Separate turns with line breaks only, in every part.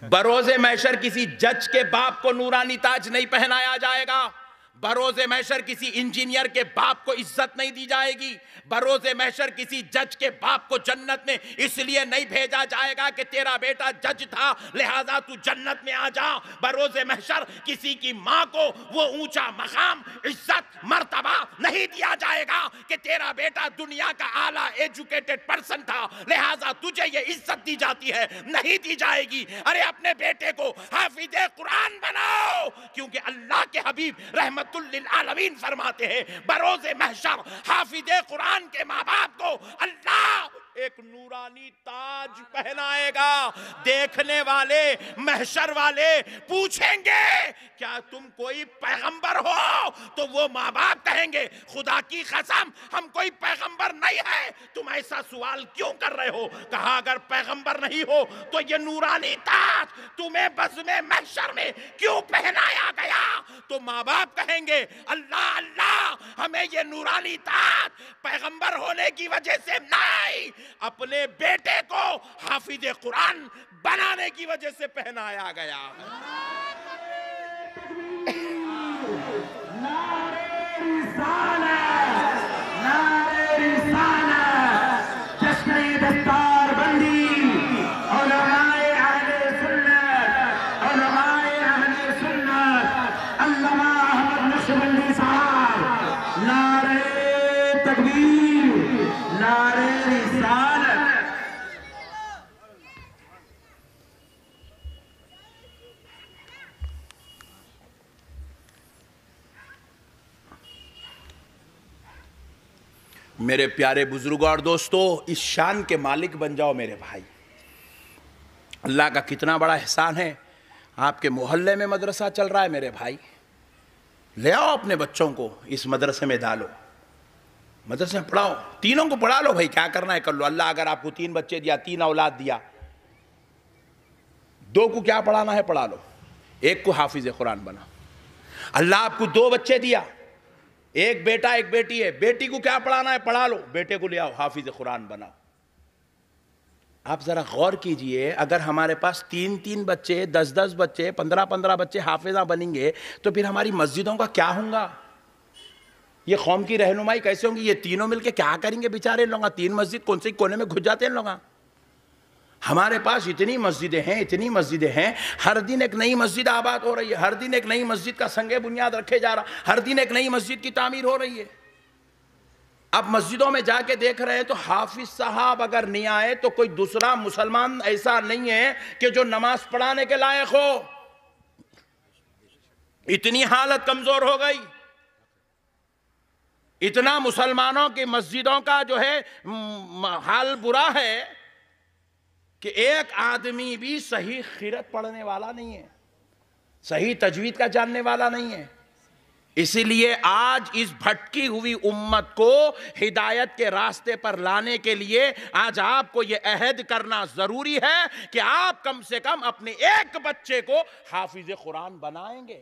بروز محشر کسی جج کے باپ کو نورانی تاج نہیں پہنایا جائے گا، بروز محشر کسی انجینئر کے باپ کو عزت نہیں دی جائے گی، بروز محشر کسی جج کے باپ کو جنت میں اس لیے نہیں بھیجا جائے گا کہ تیرا بیٹا جج تھا لہذا تو جنت میں آ جا۔ بروز محشر کسی کی ماں کو وہ اونچا مقام، عزت، مرتبہ نہیں دیا جائے گا کہ تیرا بیٹا دنیا کا اعلیٰ ایجوکیٹڈ پرسن تھا لہذا تجھے یہ عزت دی جاتی ہے، نہیں دی جائے گی۔ ارے اپنے بیٹے کو حافظ قرآن بناؤ، کیونکہ اللہ کے حبیب رحمت للعالمین فرماتے ہیں بروز محشر حافظ قرآن کے ماں باپ کو اللہ ایک نورانی تاج پہنائے گا۔ دیکھنے والے محشر والے پوچھیں گے کیا تم کوئی پیغمبر ہو؟ تو وہ ماں باپ کہیں گے خدا کی قسم ہم کوئی پیغمبر نہیں ہے، تم ایسا سوال کیوں کر رہے ہو؟ کہا اگر پیغمبر نہیں ہو تو یہ نورانی تاج تمہیں بزم محشر میں کیوں پہنایا گیا؟ تو ماں باپ کہیں گے اللہ اللہ ہمیں یہ نورانی تاج پیغمبر ہونے کی وجہ سے نہیں، اپنے بیٹے کو حافظ قرآن بنانے کی وجہ سے پہنایا گیا۔ میرے پیارے بزرگوں اور دوستو، اس شان کے مالک بن جاؤ میرے بھائی۔ اللہ کا کتنا بڑا احسان ہے، آپ کے محلے میں مدرسہ چل رہا ہے میرے بھائی، لے آؤ اپنے بچوں کو اس مدرسے میں ڈالو، مدرسے میں پڑھاؤ، تینوں کو پڑھا لو بھائی، کیا کرنا ہے کر لو۔ اللہ اگر آپ کو 3 بچے دیا، 3 اولاد دیا، 2 کو کیا پڑھانا ہے پڑھا لو، 1 کو حافظ قرآن بنا۔ اللہ آپ کو 2 بچے دیا، 1 بیٹا 1 بیٹی ہے، بیٹی کو کیا پڑھانا ہے پڑھا لو، بیٹے کو لے آؤ حافظ قرآن بناؤ۔ آپ ذرا غور کیجئے، اگر ہمارے پاس 3 بچے، 10 بچے، 15 بچے حافظہ بنیں گے تو پھر ہماری مسجدوں کا کیا ہوگا؟ یہ قوم کی رہنمائی کیسے ہوں گی؟ یہ تینوں مل کے کیا کریں گے بیچارے لوگاں؟ 3 مسجد کون سے کونے میں گھس جاتے ہیں لوگاں۔ ہمارے پاس اتنی مسجدیں ہیں، ہر دن ایک نئی مسجد آباد ہو رہی ہے، ہر دن ایک نئی مسجد کا سنگ بنیاد رکھے جا رہا، ہر دن ایک نئی مسجد کی تعمیر ہو رہی ہے۔ اب مسجدوں میں جا کے دیکھ رہے ہیں تو حافظ صاحب اگر نہیں آئے تو کوئی دوسرا مسلمان ایسا نہیں ہے کہ جو نماز پڑھانے کے لائق ہو۔ اتنی حالت کمزور ہو گئی، اتنا مسلمانوں کی مسجدوں کا جو ہے حال برا ہے کہ ایک آدمی بھی صحیح قرأت پڑھنے والا نہیں ہے، صحیح تجوید کا جاننے والا نہیں ہے۔ اسی لیے آج اس بھٹکی ہوئی امت کو ہدایت کے راستے پر لانے کے لیے آج آپ کو یہ عہد کرنا ضروری ہے کہ آپ کم سے کم اپنے ایک بچے کو حافظ قرآن بنائیں گے،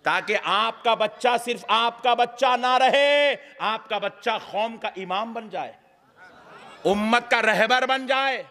تاکہ آپ کا بچہ صرف آپ کا بچہ نہ رہے، آپ کا بچہ قوم کا امام بن جائے، امت کا رہبر بن جائے،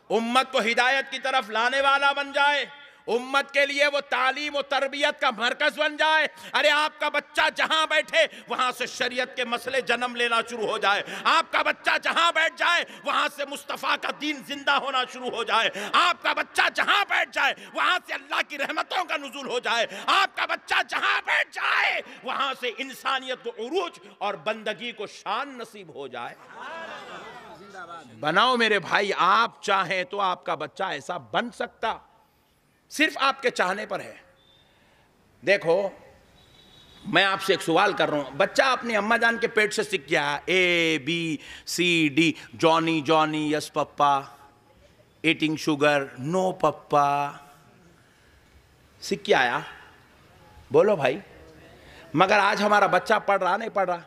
امت کو ہدایت کی طرف لانے والا بن جائے، امت کے لیے وہ تعلیم و تربیت کا مرکز بن جائے۔ ارے آپ کا بچہ جہاں بیٹھے وہاں سے شریعت کے مسئلے جنم لینا شروع ہو جائے، آپ کا بچہ جہاں بیٹھ جائے وہاں سے مصطفیٰ کا دین زندہ ہونا شروع ہو جائے، آپ کا بچہ جہاں بیٹھ جائے وہاں سے اللہ کی رحمتوں کا نزول ہو جائے، آپ کا بچہ جہاں بیٹھ جائے وہاں سے انسانیت کو عروج اور بندگی کو شان نصیب ہو جائے۔ بناؤ میرے بھائی، آپ چاہیں تو آپ کا بچہ ایسا بن سکتا، صرف آپ کے چاہنے پر ہے۔ دیکھو میں آپ سے ایک سوال کر رہا ہوں، بچہ اپنی اماں جان کے پیٹ سے سیکھ گیا ABCD، جونی جونی، یس پپا، ایٹنگ شوگر، نو پپا، سیکھ کے آیا؟ بولو بھائی۔ مگر آج ہمارا بچہ پڑھ رہا نہیں پڑھ رہا؟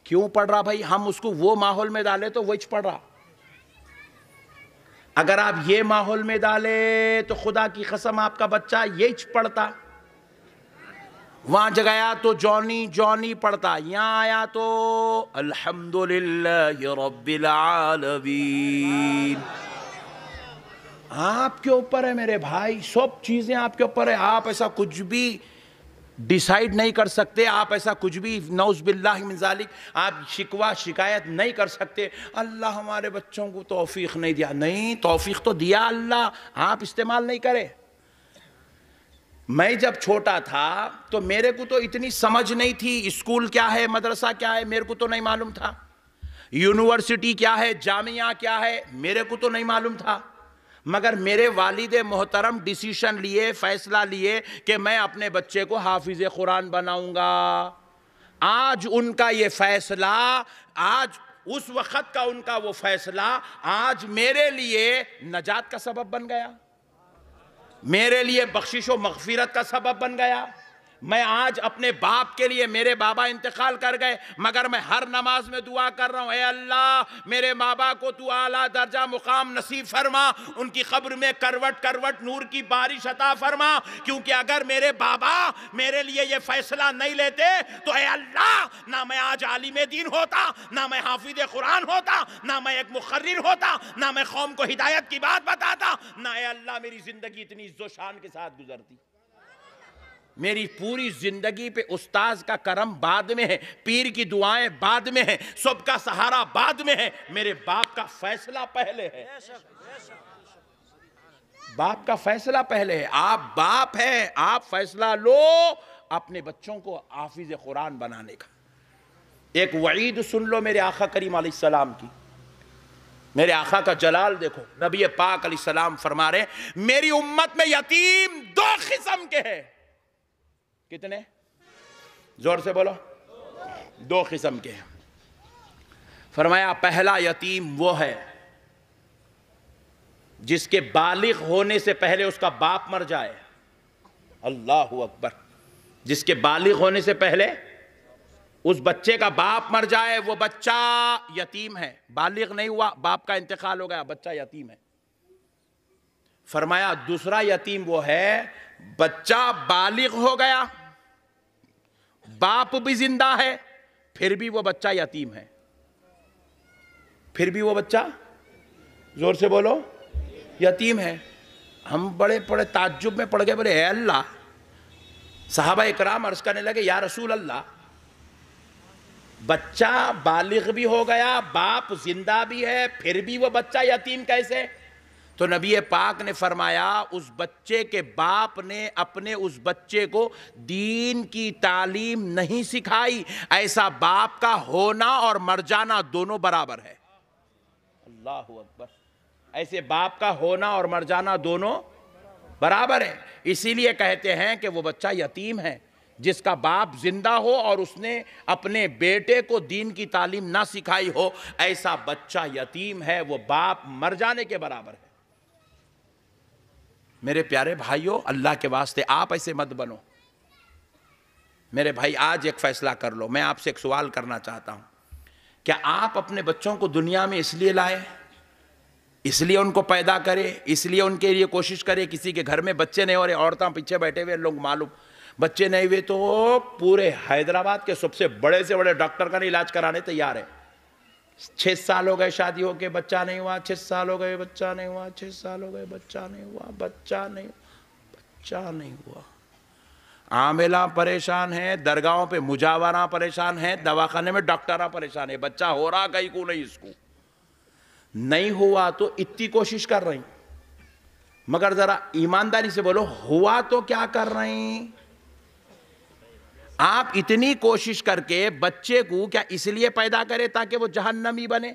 کیوں پڑھ رہا بھائی؟ ہم اس کو وہ ماحول میں ڈالے تو وہی پڑھ رہا۔ اگر آپ یہ ماحول میں ڈالے تو خدا کی قسم آپ کا بچہ یہی پڑھتا، وہاں جگایا تو جونی جونی پڑھتا، یہاں آیا تو الحمدللہ رب العالمین۔ آپ کے اوپر ہے میرے بھائی، سب چیزیں آپ کے اوپر ہے. آپ ایسا کچھ بھی ڈیسائیڈ نہیں کر سکتے، آپ ایسا کچھ بھی نعوذ باللہ من ذالک آپ شکوہ شکایت نہیں کر سکتے. اللہ ہمارے بچوں کو توفیق نہیں دیا. نہیں، توفیق تو دیا اللہ، آپ استعمال نہیں کرے. میں جب چھوٹا تھا تو میرے کو تو اتنی سمجھ نہیں تھی، اسکول کیا ہے، مدرسہ کیا ہے، میرے کو تو نہیں معلوم تھا. یونیورسٹی کیا ہے، جامعہ کیا ہے، میرے کو تو نہیں معلوم تھا. مگر میرے والد محترم ڈیسیشن لیے، فیصلہ لیے کہ میں اپنے بچے کو حافظ قرآن بناؤں گا. آج ان کا یہ فیصلہ، آج اس وقت کا ان کا وہ فیصلہ آج میرے لیے نجات کا سبب بن گیا، میرے لیے بخشش و مغفرت کا سبب بن گیا. میں آج اپنے باپ کے لیے، میرے بابا انتقال کر گئے مگر میں ہر نماز میں دعا کر رہا ہوں، اے اللہ میرے بابا کو تو اعلیٰ درجہ مقام نصیب فرما، ان کی قبر میں کروٹ کروٹ نور کی بارش عطا فرما. کیونکہ اگر میرے بابا میرے لیے یہ فیصلہ نہیں لیتے تو اے اللہ نہ میں آج عالم دین ہوتا، نہ میں حافظ قرآن ہوتا، نہ میں ایک مقرر ہوتا، نہ میں قوم کو ہدایت کی بات بتاتا، نہ اے اللہ میری زندگی اتنی عز و شان کے ساتھ گزرتی. میری پوری زندگی پہ استاذ کا کرم بعد میں ہے، پیر کی دعائیں بعد میں ہیں، سب کا سہارا بعد میں ہے، میرے باپ کا فیصلہ پہلے ہے. باپ کا فیصلہ پہلے ہے. آپ باپ ہیں، آپ فیصلہ لو اپنے بچوں کو حافظ قرآن بنانے کا. ایک وعید سن لو میرے آقا کریم علیہ السلام کی. میرے آقا کا جلال دیکھو، نبی پاک علیہ السلام فرما رہے ہیں میری امت میں یتیم 2 قسم کے ہیں. کتنے؟ زور سے بولو. 2 قسم کے ہیں. فرمایا پہلا یتیم وہ ہے جس کے بالغ ہونے سے پہلے اس کا باپ مر جائے. اللہ اکبر. جس کے بالغ ہونے سے پہلے اس بچے کا باپ مر جائے، وہ بچہ یتیم ہے. بالغ نہیں ہوا، باپ کا انتقال ہو گیا، بچہ یتیم ہے. فرمایا دوسرا یتیم وہ ہے بچہ بالغ ہو گیا، باپ بھی زندہ ہے، پھر بھی وہ بچہ یتیم ہے. پھر بھی وہ بچہ، زور سے بولو، یتیم ہے. ہم بڑے تعجب میں پڑ گئے، بولے اے اللہ. صحابہ اکرام عرض کرنے لگے یا رسول اللہ، بچہ بالغ بھی ہو گیا، باپ زندہ بھی ہے، پھر بھی وہ بچہ یتیم کیسے؟ تو نبی پاک نے فرمایا اس بچے کے باپ نے اپنے اس بچے کو دین کی تعلیم نہیں سکھائی. ایسا باپ کا ہونا اور مر جانا دونوں برابر ہے. اللہ اکبر. ایسے باپ کا ہونا اور مر جانا دونوں برابر ہے. اسی لیے کہتے ہیں کہ وہ بچہ یتیم ہے جس کا باپ زندہ ہو اور اس نے اپنے بیٹے کو دین کی تعلیم نہ سکھائی ہو. ایسا بچہ یتیم ہے، وہ باپ مر جانے کے برابر ہے. میرے پیارے بھائیوں، اللہ کے واسطے آپ ایسے مت بنو. میرے بھائی آج ایک فیصلہ کر لو. میں آپ سے ایک سوال کرنا چاہتا ہوں، کیا آپ اپنے بچوں کو دنیا میں اس لیے لائے، اس لیے ان کو پیدا کرے، اس لیے ان کے لیے کوشش کرے؟ کسی کے گھر میں بچے نہیں ہو رہے، عورتیں پیچھے بیٹھے ہوئے، لوگ معلوم بچے نہیں ہوئے تو پورے حیدرآباد کے سب سے بڑے ڈاکٹر کا علاج کرانے تیار ہے. 6 سال ہو گئے شادی ہو کے بچہ نہیں ہوا، 6 سال ہو گئے بچہ نہیں ہوا، 6 سال ہو گئے بچہ نہیں ہوا، بچہ نہیں ہوا. عاملہ پریشان ہیں، درگاہوں پہ مجاورہ پریشان ہیں، دواخانے میں ڈاکٹرہ پریشان ہے. بچہ ہو رہا کہیں کو نہیں، اس کو نہیں ہوا تو اتنی کوشش کر رہی. مگر ذرا ایمانداری سے بولو، ہوا تو کیا کر رہی؟ آپ اتنی کوشش کر کے بچے کو کیا اس لیے پیدا کرے تاکہ وہ جہنمی بنے؟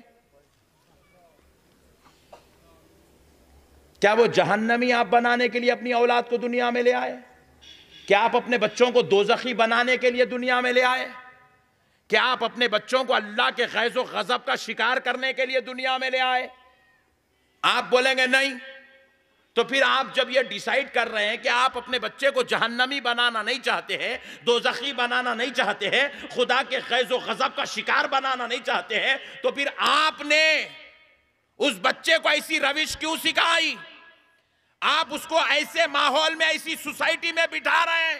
کیا وہ جہنمی آپ بنانے کے لیے اپنی اولاد کو دنیا میں لے آئے؟ کیا آپ اپنے بچوں کو دوزخی بنانے کے لیے دنیا میں لے آئے؟ کیا آپ اپنے بچوں کو اللہ کے غیظ و غضب کا شکار کرنے کے لیے دنیا میں لے آئے؟ آپ بولیں گے نہیں. تو پھر آپ جب یہ ڈیسائیڈ کر رہے ہیں کہ آپ اپنے بچے کو جہنمی بنانا نہیں چاہتے ہیں، دوزخی بنانا نہیں چاہتے ہیں، خدا کے غیظ و غضب کا شکار بنانا نہیں چاہتے ہیں، تو پھر آپ نے اس بچے کو ایسی روش کیوں سکھائی؟ آپ اس کو ایسے ماحول میں، ایسی سوسائٹی میں بٹھا رہے ہیں.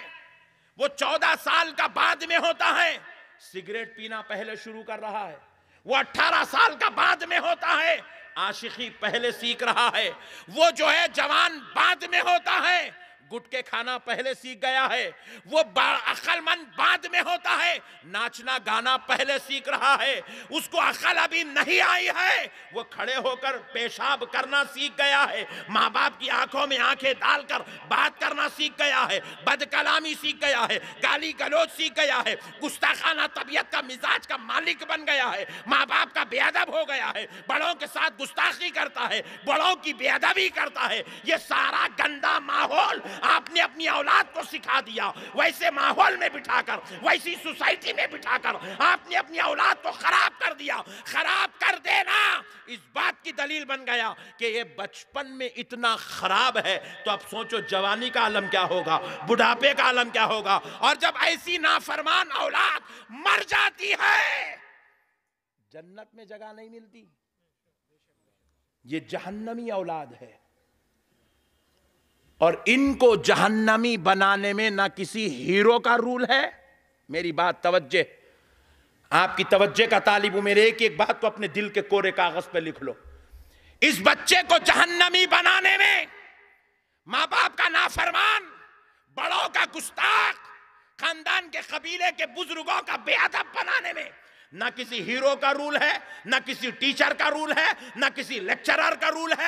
وہ 14 سال کا بعد میں ہوتا ہے، سگریٹ پینا پہلے شروع کر رہا ہے. وہ 18 سال کا بعد میں ہوتا ہے، عاشقی پہلے سیکھ رہا ہے، وہ جو ہے جوان بعد میں ہوتا ہے، گٹکے کھانا پہلے سیکھ گیا ہے، وہ عقل مند بعد میں ہوتا ہے، ناچنا گانا پہلے سیکھ رہا ہے، اس کو عقل ابھی نہیں آئی ہے، وہ کھڑے ہو کر پیشاب کرنا سیکھ گیا ہے، ماں باپ کی آنکھوں میں آنکھیں ڈال کر بات کرنا سیکھ گیا ہے، بد کلامی سیکھ گیا ہے، گالی گلوچ سیکھ گیا ہے، گستاخانہ طبیعت کا مزاج کا مالک بن گیا ہے، ماں باپ کا بے ادب ہو گیا ہے، بڑوں کے ساتھ گستاخی کرتا ہے، بڑوں کی بے ادبی کرتا ہے۔ یہ سارا گندا ماحول آپ نے اپنی اولاد کو سکھا دیا، ویسے ماحول میں بٹھا کر، ویسی سوسائٹی میں بٹھا کر آپ نے اپنی اولاد کو خراب کر دیا۔ خراب کر دینا اس بات کی دلیل بن گیا کہ یہ بچپن میں اتنا خراب ہے، تو اب سوچو جوانی کا عالم کیا ہوگا، بڑھاپے کا عالم کیا ہوگا۔ اور جب ایسی نافرمان اولاد مر جاتی ہے، جنت میں جگہ نہیں ملتی، یہ جہنمی اولاد ہے۔ اور ان کو جہنمی بنانے میں نہ کسی ہیرو کا رول ہے۔ میری بات توجہ، آپ کی توجہ کا طالب ہوں، میرے ایک ایک بات کو اپنے دل کے کورے کاغذ پہ لکھ لو۔ اس بچے کو جہنمی بنانے میں، ماں باپ کا نافرمان، بڑوں کا گستاخ، خاندان کے قبیلے کے بزرگوں کا بے ادب بنانے میں نہ کسی ہیرو کا رول ہے، نہ کسی ٹیچر کا رول ہے، نہ کسی لیکچرر کا رول ہے،